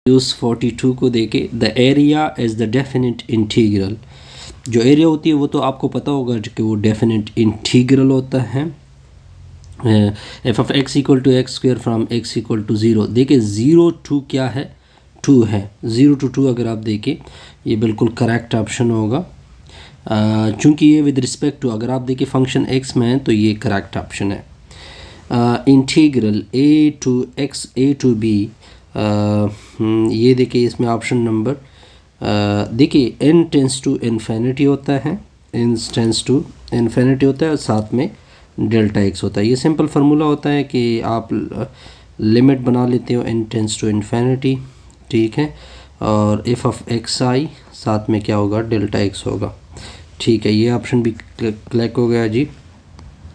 Use 42 को देखे, the area is the definite integral. जो एरिया होती है वो तो आपको पता होगा कि वो डेफिनेट इंटीग्रल होता है। F of X equal to X square from X equal to zero. देखिए 0 to क्या है, 2 है। 0 to 2 अगर आप देखें ये बिल्कुल करेक्ट ऑप्शन होगा, चूँकि ये विद रिस्पेक्ट टू, अगर आप देखें फंक्शन एक्स में है तो ये करेक्ट ऑप्शन है। Integral A to X A to B, ये देखिए इसमें ऑप्शन नंबर देखिए n टेंस टू इन्फिनिटी होता है, n टेंस टू इन्फिनिटी होता है और साथ में डेल्टा एक्स होता है। ये सिंपल फार्मूला होता है कि आप लिमिट बना लेते हो n टेंस टू इन्फिनिटी, ठीक है, और एफ ऑफ एक्स आई साथ में क्या होगा, डेल्टा एक्स होगा, ठीक है। ये ऑप्शन भी क्लिक हो गया जी।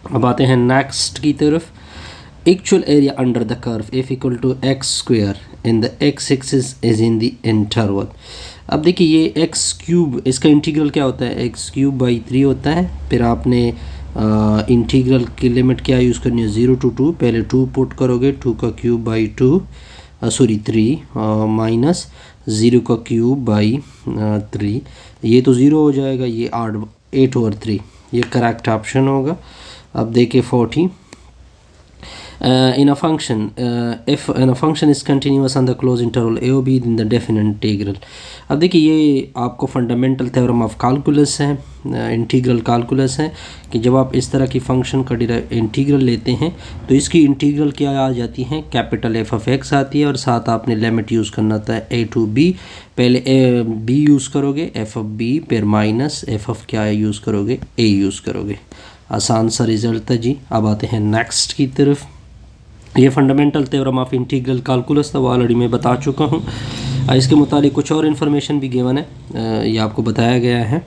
अब आते हैं नेक्स्ट की तरफ। Actual area under the curve F equal to X square in the X axis is in the interval. अब देखिए ये एक्स क्यूब, इसका इंटीग्रल क्या होता है, एक्स क्यूब बाई 3 होता है। फिर आपने इंटीग्रल की लिमिट क्या यूज़ करनी है, 0 to 2, पहले 2 पुट करोगे, 2 का क्यूब बाई 2 सॉरी 3 माइनस 0 का क्यूब बाई 3, ये तो 0 हो जाएगा, ये 8/3, ये करेक्ट ऑप्शन होगा। अब देखिए 40, in a function if a function is continuous on the closed interval a or b in the definite integral। अब देखिए ये आपको फंडामेंटल थ्योरम ऑफ कैलकुलस है, इंटीग्रल कैलकुलस है कि जब आप इस तरह की फंक्शन का इंटीग्रल लेते हैं तो इसकी इंटीग्रल क्या आ जाती है, कैपिटल एफ ऑफ एक्स आती है और साथ आपने लिमिट यूज़ करना था ए टू बी। पहले बी यूज़ करोगे एफ ऑफ बी, फिर माइनस एफ ऑफ क्या यूज़ करोगे, ए यूज़ करोगे। आसान सा रिजल्ट था जी। अब आते हैं नेक्स्ट की तरफ। ये fundamental theorem of integral calculus था, वो ऑलरेडी मैं बता चुका हूँ। इसके मुतालिक कुछ और इन्फॉर्मेशन भी गिवन है, ये आपको बताया गया है।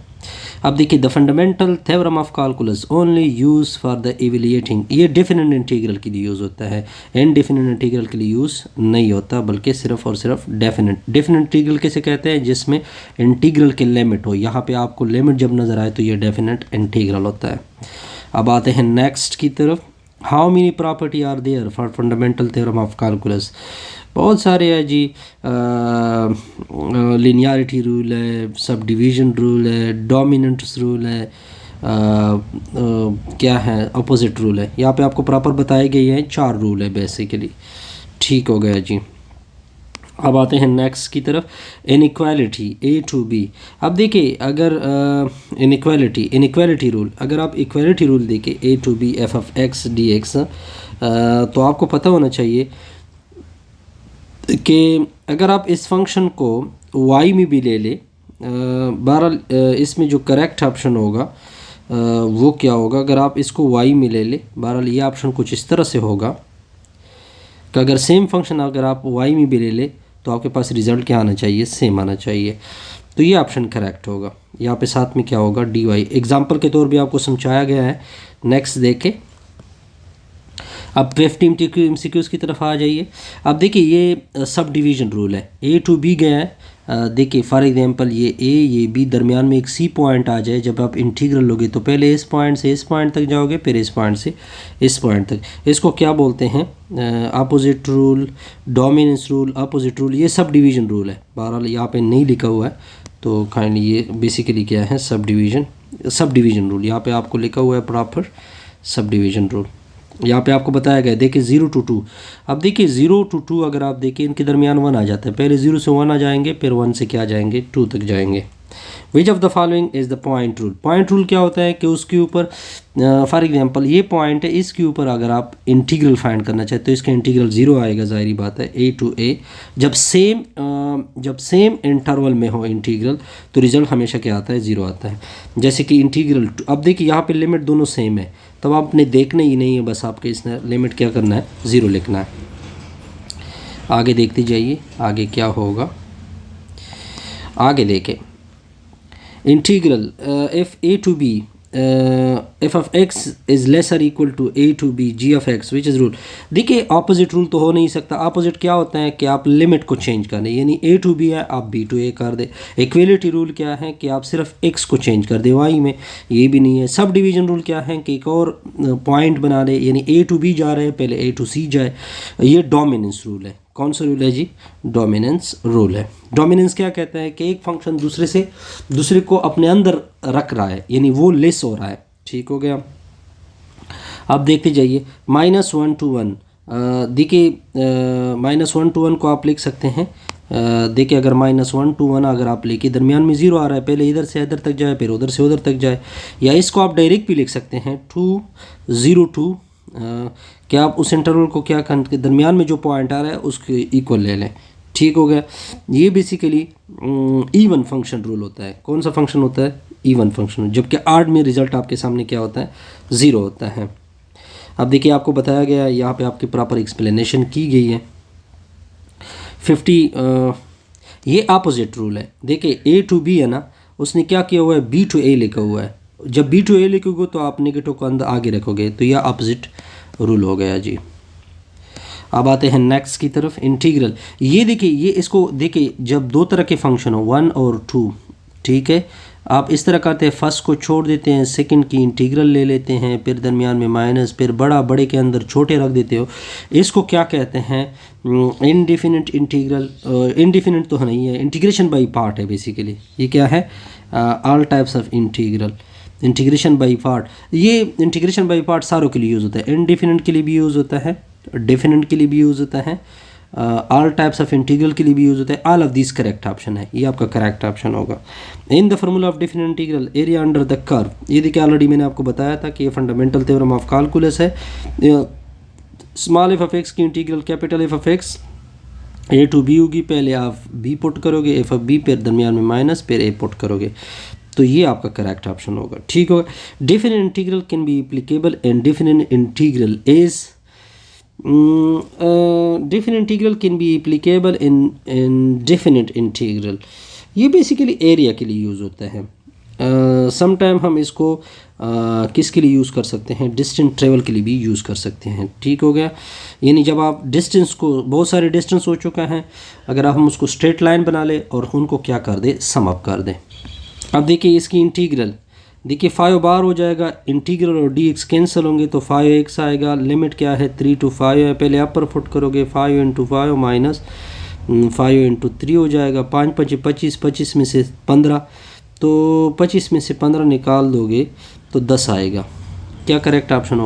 अब देखिए the fundamental theorem of calculus only use for the evaluating, ये डेफिनेट इंटीग्रल के लिए यूज़ होता है, इनडेफिनेट इंटीग्रल के लिए यूज़ नहीं होता, बल्कि सिर्फ और सिर्फ डेफिनेट इंटीग्रल कैसे कहते हैं, जिसमें इंटीग्रल की लिमिट हो। यहाँ पे आपको लिमिट जब नज़र आए तो ये डेफिनेट इंटीग्रल होता है। अब आते हैं नेक्स्ट की तरफ। How many property are there for fundamental theorem of calculus. बहुत सारे हैं जी, लिनियरिटी रूल है, सब डिवीज़न रूल है, डोमिनेंस रूल है, क्या है, अपोजिट रूल है। यहाँ पे आपको प्रॉपर बताए गए हैं, 4 रूल है बेसिकली, ठीक हो गया जी। अब आते हैं नेक्स्ट की तरफ। Inequality A to B. अब देखिए अगर इनइक्वालिटी रूल, अगर आप इक्वालिटी रूल देखें A to B F of X D X, तो आपको पता होना चाहिए कि अगर आप इस फंक्शन को y में भी ले ले, बहरहाल इसमें जो करेक्ट ऑप्शन होगा वो क्या होगा, अगर आप इसको y में ले ले, बहरहाल ये ऑप्शन कुछ इस तरह से होगा कि अगर सेम फंक्शन अगर आप y में भी ले ले तो आपके पास रिज़ल्ट क्या आना चाहिए, सेम आना चाहिए, तो ये ऑप्शन करेक्ट होगा। यहाँ पे साथ में क्या होगा, dy। एग्जांपल के तौर पे आपको समझाया गया है। नेक्स्ट देखें। अब 50 MCQs की तरफ आ जाइए। अब देखिए ये सब डिवीज़न रूल है, ए टू बी गया है। देखिए फॉर एग्जांपल ये ए ये बी, दरमियान में एक सी पॉइंट आ जाए, जब आप इंटीग्रल लोगे तो पहले इस पॉइंट से इस पॉइंट तक जाओगे, फिर इस पॉइंट से इस पॉइंट तक। इसको क्या बोलते हैं, opposite rule, dominance rule, opposite rule, ये सब डिवीज़न रूल है। बहरहाल यहाँ पे नहीं लिखा हुआ है तो काइंडली ये बेसिकली क्या है, सब डिवीज़न रूल। यहाँ पे आपको लिखा हुआ है प्रॉपर सब डिवीज़न रूल। यहाँ पे आपको बताया गया है, देखिए 0 to 2। अब देखिए 0 to 2 अगर आप देखिए इनके दरमियान 1 आ जाता है, पहले 0 से 1 आ जाएंगे, फिर 1 से क्या जाएंगे, 2 तक जाएंगे। Which of the following is the point rule. Point rule क्या होता है कि उसके ऊपर फॉर एग्जांपल ये पॉइंट है, इसके ऊपर अगर आप इंटीग्रल फाइंड करना चाहते हो तो इसका इंटीग्रल 0 आएगा, ज़ाहिरी बात है, a to a। जब सेम इंटरवल में हो इंटीग्रल तो रिज़ल्ट हमेशा क्या आता है, 0 आता है। जैसे कि इंटीग्रल, अब देखिए यहाँ पे लिमिट दोनों सेम है, तब आपने देखना ही नहीं है, बस आपके इसने लिमिट क्या करना है, 0 लिखना है। आगे देखते जाइए आगे क्या होगा। आगे देखें। Integral F A to B F of X is lesser equal to A to B G of X which is rule. देखिए ऑपोजिट रूल तो हो नहीं सकता। ऑपोजिट क्या होता है कि आप लिमिट को चेंज कर दें, यानी ए टू बी है आप बी टू ए कर दें। इक्वलिटी रूल क्या है कि आप सिर्फ एक्स को चेंज कर दें वाई में, ये भी नहीं है। सब डिवीज़न रूल क्या है कि एक और पॉइंट बना दें, यानी ए टू बी जा रहे हैं पहले ए टू सी जाए, ये डोमिनेंस रूल है। कौन सा रूल है जी? Dominance rule rule. डोमिनेंस क्या कहता है कि एक फंक्शन दूसरे को अपने अंदर रख रहा है, यानी वो लेस हो रहा है। ठीक हो गया। अब देखते जाइए -1 to 1। देखिए -1 to 1 को आप लिख सकते हैं। देखिए अगर -1 to 1 अगर आप लेके दरमियान में 0 आ रहा है, पहले इधर से इधर तक जाए फिर उधर से उधर तक जाए, या इसको आप डायरेक्ट भी लिख सकते हैं 2 0 2। क्या आप उस इंटरवल को क्या कर दरमियान में जो पॉइंट आ रहा है उसके इक्वल ले लें। ठीक हो गया। ये बेसिकली इवन फंक्शन रूल होता है। कौन सा फंक्शन होता है? Even function. जबकि आड में रिजल्ट आपके सामने क्या होता है? 0 होता है। अब देखिए आपको बताया गया है, यहाँ पे आपकी प्रॉपर एक्सप्लेनेशन की गई है। 50 ये अपोजिट रूल है। देखिए A to B है ना, उसने क्या किया हुआ है? B to A लिखा हुआ है। जब B to A लिखोगे तो आप नेगेटिव को अंदर आगे रखोगे, तो यह अपोजिट रूल हो गया जी। अब आते हैं नेक्स्ट की तरफ, इंटीग्रल। ये देखिए, ये इसको देखिए, जब दो तरह के फंक्शन हो 1 और 2, ठीक है, आप इस तरह करते हैं, फर्स्ट को छोड़ देते हैं, सेकंड की इंटीग्रल ले लेते हैं, फिर दरमियान में माइनस, फिर बड़े के अंदर छोटे रख देते हो। इसको क्या कहते हैं? Indefinite integral. इनडिफिनिट तो नहीं है, इंटीग्रेशन बाई पार्ट है बेसिकली। ये क्या है? All types of integral, integration by part. ये इंटीग्रेशन बाई पार्ट सारों के लिए यूज़ होता है। इनडिफिनिट के लिए भी यूज़ होता है, डेफिनेट के लिए भी यूज़ होता है, ऑल टाइप्स ऑफ इंटीग्रल के लिए भी यूज़ होता है। All of this correct option है, ये आपका करेक्ट ऑप्शन होगा। In the formula of definite integral area under the curve. ये देखिए ऑलरेडी मैंने आपको बताया था कि ये फंडामेंटल थ्योरम ऑफ कैलकुलस है। स्मॉल एफ ऑफ एक्स की integral capital F of x A to B होगी। पहले आप B पुट करोगे, एफ ऑफ B, फिर दरमियान में माइनस, फिर A पुट करोगे, तो ये आपका करेक्ट ऑप्शन होगा। ठीक होगा। Definite integral can be applicable and definite integral is definite integral can be applicable in definite integral। ये बेसिकली एरिया के लिए यूज़ होता है। समटाइम हम इसको किसके लिए यूज़ कर सकते हैं? डिस्टेंस ट्रेवल के लिए भी यूज़ कर सकते हैं। ठीक हो गया। यानी जब आप डिस्टेंस को, बहुत सारे डिस्टेंस हो चुका है, अगर आप हम उसको स्ट्रेट लाइन बना ले और उनको क्या कर दे? सम अप कर दें। अब देखिए इसकी इंटीग्रल, देखिए 5 बार हो जाएगा, इंटीग्रल और dx कैंसिल होंगे तो 5x आएगा। लिमिट क्या है? 3 to 5 है। पहले अपर फुट करोगे, 5 into 5 माइनस 5 into 3 हो जाएगा। 5 5 25, 25 में से 15, तो 25 में से 15 निकाल दोगे तो 10 आएगा। क्या करेक्ट ऑप्शन होगा?